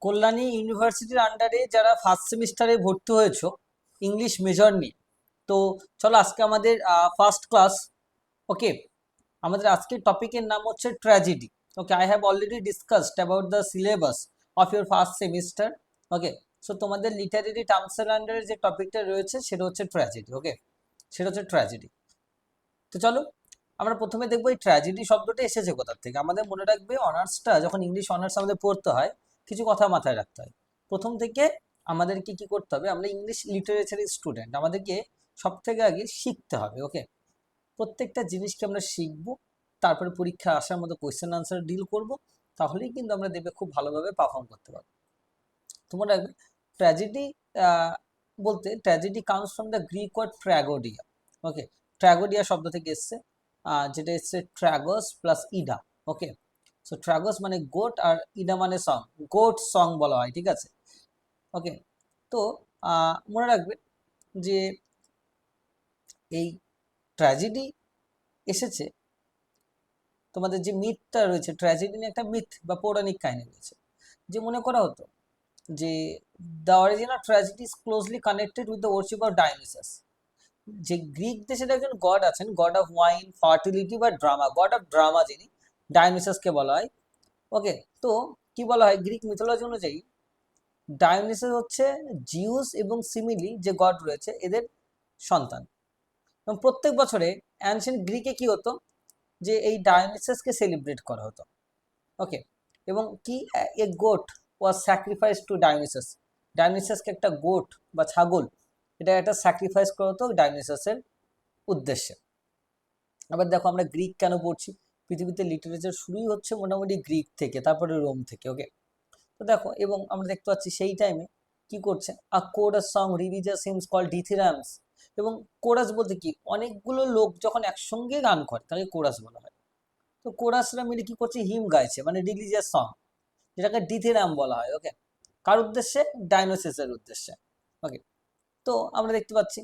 কল্যাণী ইউনিভার্সিটির আন্ডারে যারা ফার্স্ট সেমিস্টারে ভর্তি হয়েছো ইংলিশ মেজর নিয়ে, তো চলো আজকে আমাদের ফার্স্ট ক্লাস। ওকে, আমাদের আজকের টপিকের নাম হচ্ছে tragedy. Okay, I have already discussed about the syllabus of your first semester. Okay, so তোমাদের লিটারেরি টার্মসের আন্ডারে যে টপিকটা রয়েছে সেটা হচ্ছে ট্র্যাজেডি। ওকে, সেটা হচ্ছে ট্র্যাজেডি। তো চলো আমরা প্রথমে দেখবো এই ট্র্যাজেডি শব্দটা এসেছে কোথা থেকে। আমাদের মনে রাখবে অনার্সটা যখন ইংলিশ অনার্স আমাদের পড়তে হয় কিছু কথা মাথায় রাখতে হয়। প্রথম থেকে আমাদেরকে কি করতে হবে, আমরা ইংলিশ লিটারেচারের স্টুডেন্ট, আমাদেরকে সব থেকে আগে শিখতে হবে। ওকে, প্রত্যেকটা জিনিসকে আমরা শিখবো, তারপরে পরীক্ষা আসার মতো কোয়েশ্চেন আনসার ডিল করব, তাহলেই কিন্তু আমরা দেখবে খুব ভালোভাবে পারফর্ম করতে পারবো। তোমরা রাখবে ট্র্যাজেডি বলতে tragedy comes from the Greek word tragoidia. Okay, tragoidia শব্দ থেকে এসছে, যেটা এসছে tragos plus oide. Okay, so tragos মানে গোট আর ইডা মানে সং, গোট সং বলা হয়, ঠিক আছে। ওকে, তো মনে রাখবে যে এই ট্র্যাজেডি এসেছে, তোমাদের যে মিথটা রয়েছে ট্র্যাজেডি নিয়ে একটা মিথ বা পৌরাণিক কাহিনী রয়েছে, যে মনে করা হতো যে the original tragedy is closely connected with the worship of Dionysus. যে গ্রিক দেশের একজন গড আছেন, গড অফ ওয়াইন, ফার্টিলিটি বা ড্রামা, গড অফ ড্রামা যিনি, ডায়োনিসাসকে বলা হয়। ওকে, তো কি বলা হয় গ্রিক মিথোলজি অনুযায়ী ডায়োনিসাস হচ্ছে জিউস এবং সিমিলি যে গড রয়েছে এদের সন্তান। এবং প্রত্যেক বছরে অ্যানশিয়েন্ট গ্রিকে কি হতো, যে এই ডায়োনিসাসকে সেলিব্রেট করা হতো। ওকে, এবং কি a goat was sacrifice to Dionysus, ডায়োনিসাসকে একটা গোট বা ছাগল এটা একটা স্যাক্রিফাইস করা হতো ডায়োনিসাসের উদ্দেশ্যে। আবার দেখো আমরা গ্রিক কেন পড়ছি, পৃথিবীতে লিটারেচার শুরুই হচ্ছে মোটামুটি গ্রিক থেকে, তারপরে রোম থেকে। ওকে, তো দেখো এবং আমরা দেখতে পাচ্ছি সেই টাইমে কি করছে, a chorus song religious hymns call dithyrambs. এবং কোরাস বলতে কি, অনেকগুলো লোক যখন একসঙ্গে গান করে তাকে কোরাস বলা হয়। তো কোরাসরা মিলে কি করছে, হিম গাইছে, মানে রিলিজিয়াস সং, যেটাকে ডিথিরাম বলা হয়। ওকে, কার উদ্দেশ্যে, ডাইনোসিসের উদ্দেশ্যে। ওকে, তো আমরা দেখতে পাচ্ছি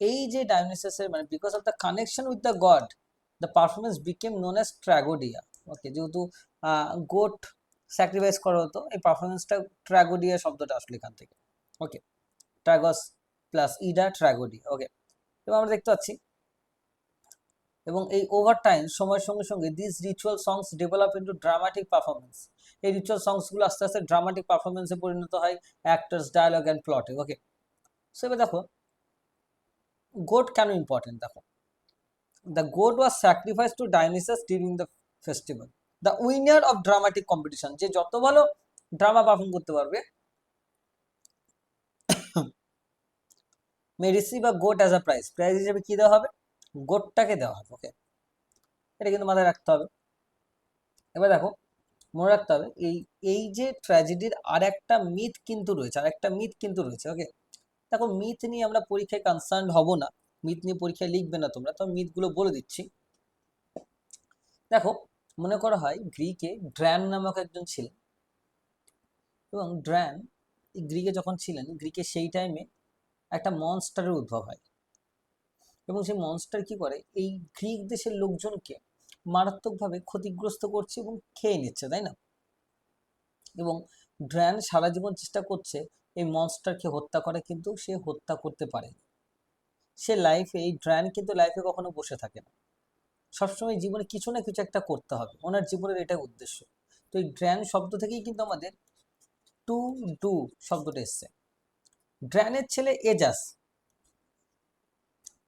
এই যে ডায়োনিসাসের মানে because of the connection with the god the performance became known as tragoidia. Okay, যেহেতু গোট স্যাক্রিফাইস করা হতো, এই পারফরমেন্সটা ট্র্যাগোডিয়া শব্দটা আসলে এখান থেকে। ওকে, ট্র্যাগস প্লাস ইডা ট্র্যাগোডিয়া। ওকে, এবং আমরা দেখতে পাচ্ছি এবং এই ওভার টাইম সময়ের সঙ্গে সঙ্গে this ritual songs develop into dramatic performance. এই রিচুয়াল সংসগুলো আস্তে আস্তে ড্রামাটিক পারফরমেন্সে পরিণত হয়, অ্যাক্টার্স, ডায়ালগ অ্যান্ড প্লটে। ওকে, সো এবার দেখো গোট কেন ইম্পর্টেন্ট। দেখো, the goat was sacrificed to Dionysus during the festival. The winner of dramatic competition, যে যত ভালো ড্রামা পারফর্ম করতে পারবে, may receive a goat as a prize. Prize হিসেবে কি দেওয়া হবে, গোটটাকে দেওয়া হবে। ওকে, এটা কিন্তু মাথায় রাখতে হবে। এবার দেখো মনে রাখতে হবে এই এই যে ট্র্যাজেডির আর একটা মিথ কিন্তু রয়েছে, আর একটা মিথ কিন্তু রয়েছে। ওকে, দেখো মিথ নিয়ে আমরা পরীক্ষায় কনসার্ন হব না, মিথ নিয়ে পরীক্ষায় লিখবে না তোমরা, তো মিথগুলো বলে দিচ্ছি। দেখো মনে করা হয় গ্রিকে ড্র্যান নামক একজন ছিলেন, এবং ড্র্যান গ্রিকে যখন ছিলেন, গ্রিকে সেই টাইমে একটা মনস্টারের উদ্ভব হয়, এবং সেই মনস্টার কি করে, এই গ্রিক দেশের লোকজনকে মারাত্মকভাবে ক্ষতিগ্রস্ত করছে এবং খেয়ে নিচ্ছে, তাই না। এবং ড্র্যান সারা জীবন চেষ্টা করছে এই মনস্টারকে হত্যা করে, কিন্তু সে হত্যা করতে পারে। সে লাইফে, এই ড্র্যান কিন্তু লাইফে কখনো বসে থাকে না, সবসময় জীবনে কিছু না কিছু একটা করতে হবে, ওনার জীবনের এটাই উদ্দেশ্য। তো এই ড্র্যান শব্দ থেকেই কিন্তু আমাদের টু ডু শব্দটা এসছে। ড্র্যানের ছেলে এজাস,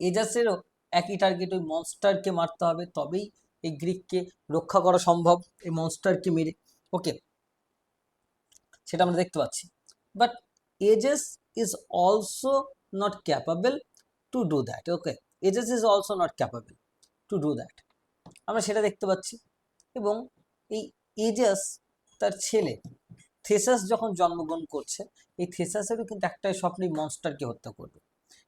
এজাসেরও একই টার্গেট, ওই মনস্টারকে মারতে হবে, তবেই এই গ্রিককে রক্ষা করা সম্ভব, এই মনস্টারকে মেরে। ওকে, সেটা আমরা দেখতে পাচ্ছি। বাট এজাস is also not capable to do that. Okay, এজাস is also not capable to do that, আমরা সেটা দেখতে পাচ্ছি। এবং এই এজাস তার ছেলে থেসাস যখন জন্মগ্রহণ করছে, এই থেসাসেরও কিন্তু একটাই স্বপ্ন, মনস্টারকে হত্যা করবে।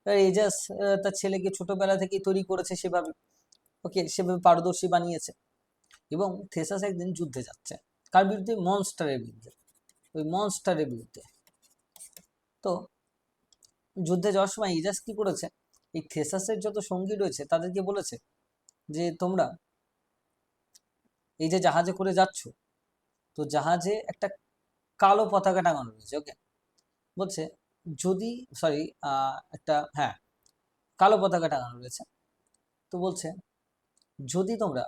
এবার এজাস তার ছেলেকে ছোটবেলা থেকেই তৈরি করেছে সেভাবে। ওকে, সেভাবে পারদর্শী বানিয়েছে। এবং থেসাস একদিন যুদ্ধে যাচ্ছে, কার বিরুদ্ধে, মনস্টারের বিরুদ্ধে, ওই মনস্টারের বিরুদ্ধে। তো যুদ্ধে যাওয়ার সময় এজাস কি করেছে, এই থেসাসের যত সঙ্গী রয়েছে তাদেরকে বলেছে যে তোমরা এই যে জাহাজে করে যাচ্ছ, তো জাহাজে একটা কালো পতাকা টাঙানো রয়েছে। ওকে, বলছে যদি সরি একটা হ্যাঁ কালো পতাকা টাঙানো রয়েছে। তো বলছে যদি তোমরা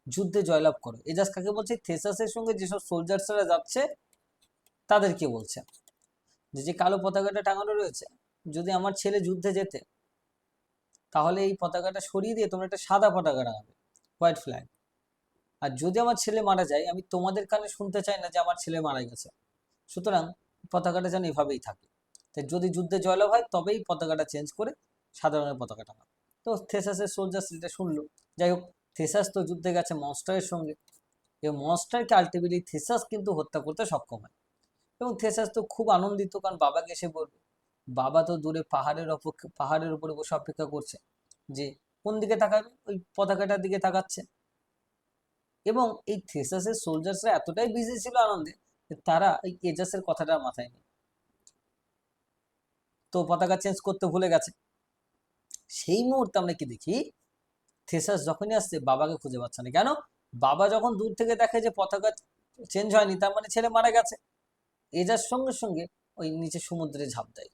যুদ্ধে জয়লাভ করো, এজাজ কাকে বলছে? থেসাসের সঙ্গে যেসব সোলজার্সরা যাচ্ছে তাদেরকে বলছে যে যে কালো পতাকাটা টাঙানো রয়েছে, যদি আমার ছেলে যুদ্ধে যেতে, তাহলে এই পতাকাটা সরিয়ে দিয়ে তোমরা একটা সাদা পতাকা টাঙাবে, হোয়াইট ফ্ল্যাগ। আর যদি আমার ছেলে মারা যায়, আমি তোমাদের কানে শুনতে চাই না যে আমার ছেলে মারা গেছে, সুতরাং পতাকাটা যেন এভাবেই থাকে। তাই যদি যুদ্ধে জয়লাভ হয় তবেই পতাকাটা চেঞ্জ করে সাদা রঙের পতাকা টাঙাবে। তো থেসাসের সোলজার্স এটা শুনলো। যাই হোক, থেসাস তো যুদ্ধে গেছে মনস্টারের সঙ্গে, এবং মনস্টারকে আলটিমেটলি থেসাস কিন্তু হত্যা করতে সক্ষম হয়। এবং থেসাস তো খুব আনন্দিত, কারণ বাবাকে এসে বলবে, বাবা তো দূরে পাহাড়ের উপরে বসে অপেক্ষা করছে, যে কোন দিকে তাকাবে, ওই পতাকাটার দিকে তাকাচ্ছে। এবং এই থেসাসের সোলজার্সরা এতটাই বিজি ছিল আনন্দে যে তারা এই এজাসের কথাটা মাথায় নেই, তো পতাকা চেঞ্জ করতে ভুলে গেছে। সেই মুহূর্তে আমরা কি দেখি, থেসাস যখনই আসছে বাবাকে খুঁজে পাচ্ছে না। কেন? বাবা যখন দূর থেকে দেখে যে পতাকা চেঞ্জ হয়নি, তার মানে ছেলে মারা গেছে। এজার সঙ্গে সঙ্গে ওই নিচে সমুদ্রে ঝাঁপ দেয়।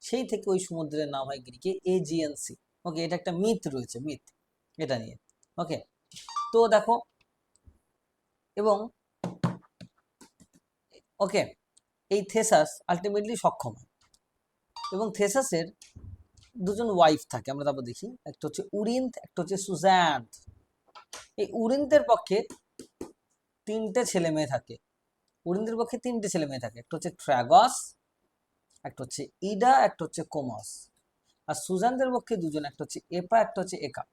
সেই থেকে ওই সমুদ্রের নাম হয় গ্রিকে এজিয়ান সি। ওকে, এটা একটা মিথ রয়েছে, মিথ এটা নিয়ে। ওকে, তো দেখো, এবং ওকে, এই থেসাস আলটিমেটলি সক্ষম হয়। এবং থেসাসের দুজন ওয়াইফ থাকে, আমরা তারপর দেখি, একটা হচ্ছে উরিন্থ, একটা হচ্ছে সুজান্থ। এই উরিন্থের পক্ষে তিনটে ছেলে মেয়ে থাকে। উরিন্থের পক্ষে তিনটে ছেলে মেয়ে থাকে, একটা হচ্ছে ট্র্যাগস, একটা হচ্ছে ইডা, একটা হচ্ছে কোমস। আর সুজানদের পক্ষে দুজন, একটা হচ্ছে এপা, একটা হচ্ছে একা।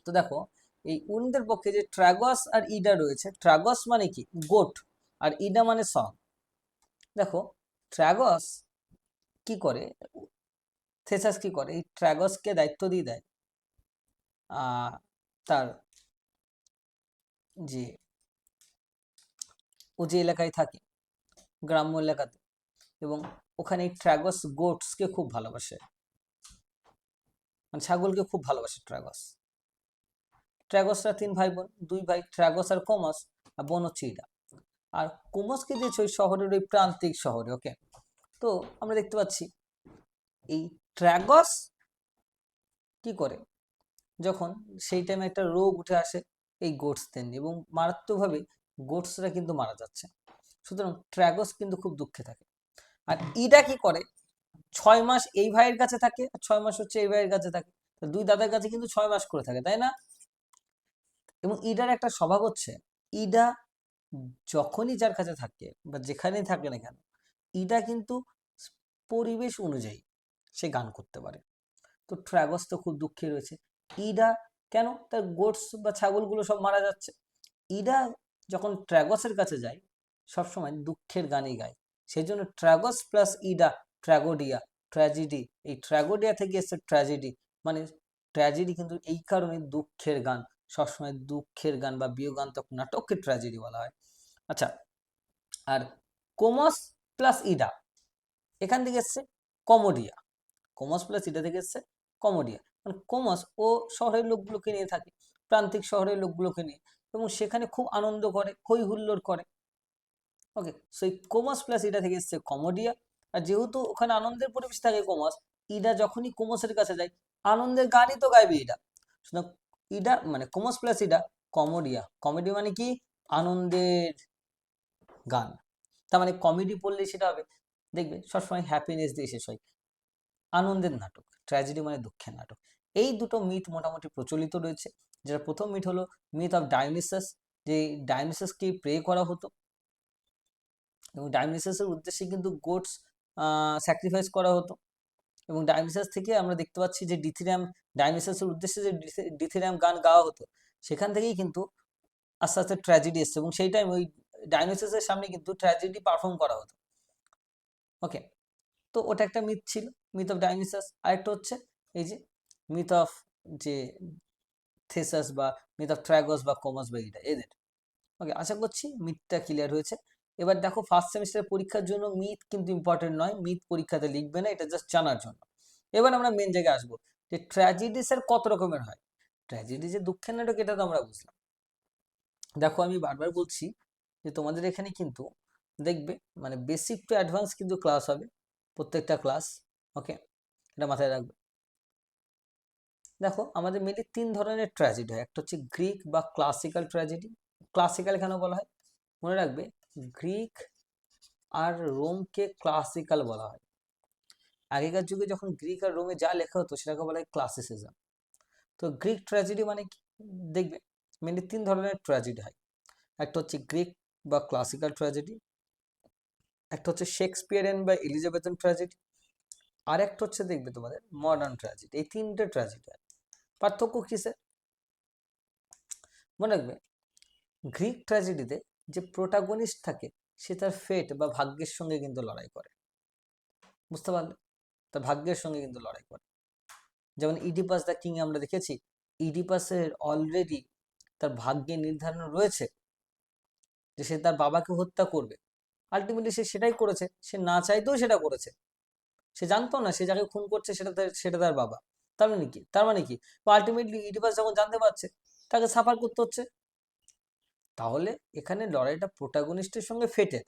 তো দেখো, এই উরিন্থের পক্ষে যে ট্র্যাগস আর ইডা রয়েছে, ট্র্যাগস মানে কি? গোট। আর ইডা মানে সং। দেখো, ট্র্যাগস কি করে, থেসাস কি করে, এই ট্র্যাগসকে দায়িত্ব দিয়ে দেয় তার যে ও যে এলাকায় থাকে, গ্রাম্য এলাকাতে, এবং ওখানে এই ট্র্যাগস গোটসকে খুব ভালোবাসে, মানে ছাগলকে খুব ভালোবাসে ট্র্যাগস। ট্র্যাগসরা তিন ভাই বোন, দুই ভাই ট্র্যাগস আর কোমস, আর বোন হচ্ছে ইডা। আর কোমসকে দিয়েছে ওই শহরের ওই প্রান্তিক শহরে। ওকে, তো আমরা দেখতে পাচ্ছি এই ট্র্যাগস কি করে, যখন সেই টাইমে একটা রোগ উঠে আসে এই গোটসদের নিয়ে, এবং মারাত্মকভাবে গোটসরা কিন্তু মারা যাচ্ছে। সুতরাং ট্র্যাগস কিন্তু খুব দুঃখে থাকে। আর ইডা কি করে, 6 মাস এই ভাইয়ের কাছে থাকে, আর 6 মাস হচ্ছে এই ভাইয়ের কাছে থাকে। তো দুই দাদার কাছে কিন্তু 6 মাস করে থাকে, তাই না? এবং ইডার একটা স্বভাব হচ্ছে, ইডা যখনই যার কাছে থাকে বা যেখানেই থাকে না কেন, ইডা কিন্তু পরিবেশ অনুযায়ী সে গান করতে পারে। তো ট্র্যাগস তো খুব দুঃখে রয়েছে। ইডা কেন, তার গোটস বা ছাগলগুলো সব মারা যাচ্ছে। ইডা যখন ট্র্যাগসের কাছে যায়, সবসময় দুঃখের গানই গায়। সেই জন্য ট্র্যাগস প্লাস ইডা, ট্র্যাগোডিয়া, ট্র্যাজেডি। এই ট্র্যাগোডিয়া থেকে এসছে ট্র্যাজেডি, মানে ট্র্যাজেডি কিন্তু এই কারণে দুঃখের গান। সবসময় দুঃখের গান বা বিয়োগান্তক নাটককে ট্র্যাজেডি বলা হয়। আচ্ছা, আর কোমস প্লাস ইডা এখান থেকে এসছে কমোডিয়া। কোমস প্লাস ইডা থেকে এসছে কমোডিয়া, মানে কোমস ও শহরের লোকগুলোকে নিয়ে থাকে, প্রান্তিক শহরের লোকগুলোকে নিয়ে, এবং সেখানে খুব আনন্দ করে, হই হুল্লোড় করে। ওকে, সেই কোমস প্লাস ইডা থেকে এসছে কমোডিয়া। আর যেহেতু ওখানে আনন্দের পরিবেশ থাকে কোমস, ইডা যখনই কোমসের কাছে যায়, আনন্দের গানই তো গাইবে ইডা। সুতরাং ইডা মানে কোমস প্লাস ইডা কমোডিয়া। কমেডি মানে কি? আনন্দের গান। তার মানে কমেডি পড়লে সেটা হবে, দেখবে সবসময় হ্যাপিনেস দিয়ে শেষ হয়, আনন্দের নাটক। ট্র্যাজেডি মানে দুঃখের নাটক। এই দুটো মিথ মোটামুটি প্রচলিত রয়েছে। যেটা প্রথম মিথ হলো মিথ অফ ডায়োনিসাস, যে ডায়োনিসাসকে প্রে করা হতো, এবং ডায়োনিসাসের উদ্দেশ্যে কিন্তু গোটস স্যাক্রিফাইস করা হতো। এবং ডায়োনিসাস থেকে আমরা দেখতে পাচ্ছি যে ডিথিরাম, ডায়োনিসাসের উদ্দেশ্যে যে ডিথিরাম গান গাওয়া হতো, সেখান থেকেই কিন্তু আস্তে আস্তে ট্র্যাজেডি এসছে, এবং সেই টাইম ওই ডায়োনিসাসের সামনে কিন্তু ট্র্যাজেডি পারফর্ম করা হতো। ওকে, তো ওটা একটা মিথ ছিল, মিথ অফ ডায়োনিসাস। আরেকটা হচ্ছে এই যে মিথ অফ যে থেসাস বা মিথ অফ ট্র্যাগস বা কোমস বা ইডা, এদের। ওকে, আশা করছি মিথটা ক্লিয়ার হয়েছে। এবার দেখো, ফার্স্ট সেমিস্টারের পরীক্ষার জন্য মিথ কিন্তু ইম্পর্টেন্ট নয়, মিথ পরীক্ষাতে লিখবে না, এটা জাস্ট জানার জন্য। এবার আমরা মেন জায়গায় আসবো, যে ট্র্যাজেডিসের কত রকমের হয়। ট্র্যাজেডি যে দুঃখের নাটক, এটা তো আমরা বুঝলাম। দেখো, আমি বারবার বলছি, যে তোমাদের এখানে কিন্তু দেখবে মানে বেসিক টু অ্যাডভান্স কিন্তু ক্লাস হবে প্রত্যেকটা ক্লাস। ওকে, এটা মাথায় রাখবে। দেখো আমাদের মেনলি 3 ধরনের ট্র্যাজেডি হয়। একটা হচ্ছে গ্রিক বা ক্লাসিক্যাল ট্র্যাজেডি। ক্লাসিক্যাল কেন বলা হয় মনে রাখবে, গ্রিক আর রোমকে ক্লাসিক্যাল বলা হয়। আগেকার যুগে যখন গ্রিক আর রোমে যা লেখা হতো সেটাকে বলা হয় ক্লাসিসিজম। তো গ্রিক ট্র্যাজেডি মানে কি, দেখবে মেনলি 3 ধরনের ট্র্যাজেডি হয়। একটা হচ্ছে গ্রিক বা ক্লাসিক্যাল ট্র্যাজেডি, একটা হচ্ছে শেক্সপিয়ারিয়ান বা এলিজাবেথান ট্র্যাজেডি, আর একটা হচ্ছে দেখবে তোমাদের মডার্ন ট্র্যাজেডি। এই 3টে ট্র্যাজেডি হয়। পার্থক্য কিসের মনে রাখবে, গ্রিক ট্র্যাজেডিতে যে প্রোটাগনিস্ট থাকে সে তার ফেট বা ভাগ্যের সঙ্গে কিন্তু লড়াই করে, বুঝতে পারলে, তার ভাগ্যের সঙ্গে কিন্তু লড়াই করে। যেমন ইডিপাস দ্য কিং আমরা দেখেছি, ইডিপাসের অলরেডি তার ভাগ্যে নির্ধারণ রয়েছে যে সে তার বাবাকে হত্যা করবে। আলটিমেটলি সে সেটাই করেছে, সে না চাইতেও সেটা করেছে। সে জানতো না সে যাকে খুন করছে সেটা তার বাবা। তার মানে কি আলটিমেটলি ইডিপাস যখন জানতে পারছে তাকে সাফার করতে হচ্ছে। তাহলে এখানে লড়াইটা প্রোটাগনিস্টের সঙ্গে ফেটের।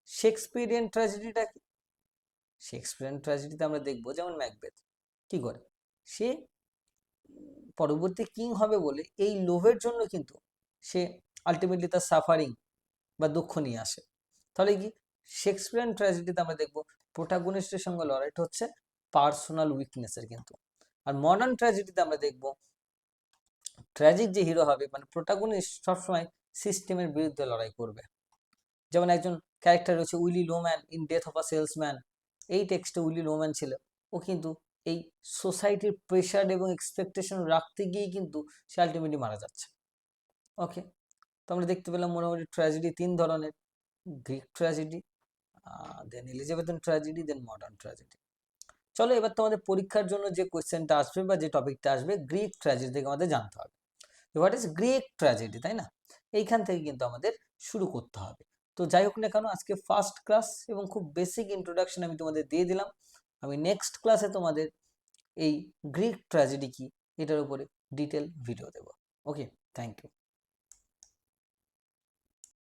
শেক্সপিয়ারিয়ান ট্র্যাজেডিটা কি, শেক্সপিয়ারিয়ান ট্র্যাজেডিতে আমরা দেখবো যেমন ম্যাকবেথ কি করে, সে পরবর্তী কিং হবে বলে এই লোভের জন্য কিন্তু সে আলটিমেটলি তার সাফারিং বা দুঃখ নিয়ে আসে। তাহলে কি শেক্সপিয়ারিয়ান ট্র্যাজেডিতে আমরা দেখবো প্রোটাগনিস্টের সঙ্গে লড়াইটা হচ্ছে পার্সোনাল উইকনেসের কিন্তু। আর মডার্ন ট্র্যাজেডিতে আমরা দেখবো ট্র্যাজিক যে হিরো হবে মানে প্রোটাগনিস্ট সবসময় সিস্টেমের বিরুদ্ধে লড়াই করবে। যেমন একজন ক্যারেক্টার রয়েছে Willy Loman in Death of a Salesman. এই টেক্সটে উইলি লোম্যান ছিল, ও কিন্তু এই সোসাইটির প্রেশার এবং এক্সপেকটেশন রাখতে গিয়েই কিন্তু সে আলটিমেটলি মারা যাচ্ছে। ওকে, তো আমরা দেখতে পেলাম মোটামুটি ট্র্যাজেডি 3 ধরনের, গ্রিক ট্র্যাজেডি, দেন এলিজাবেথান ট্র্যাজেডি, দেন মডার্ন ট্র্যাজেডি। চলো এবার তোমাদের পরীক্ষার জন্য যে কোয়েশ্চেনটা আসবে বা যে টপিকটা আসবে গ্রিক ট্র্যাজেডি থেকে আমাদের জানতে হবে হোয়াট ইজ গ্রিক ট্র্যাজেডি, তাই না? এইখান থেকে কিন্তু আমাদের শুরু করতে হবে। তো যাই হোক না কেন আজকে ফার্স্ট ক্লাস এবং খুব বেসিক ইন্ট্রোডাকশন আমি তোমাদের দিয়ে দিলাম। আমি নেক্সট ক্লাসে তোমাদের এই গ্রিক ট্র্যাজেডি কি এটার উপরে ডিটেল ভিডিও দেবো। ওকে, থ্যাংক ইউ।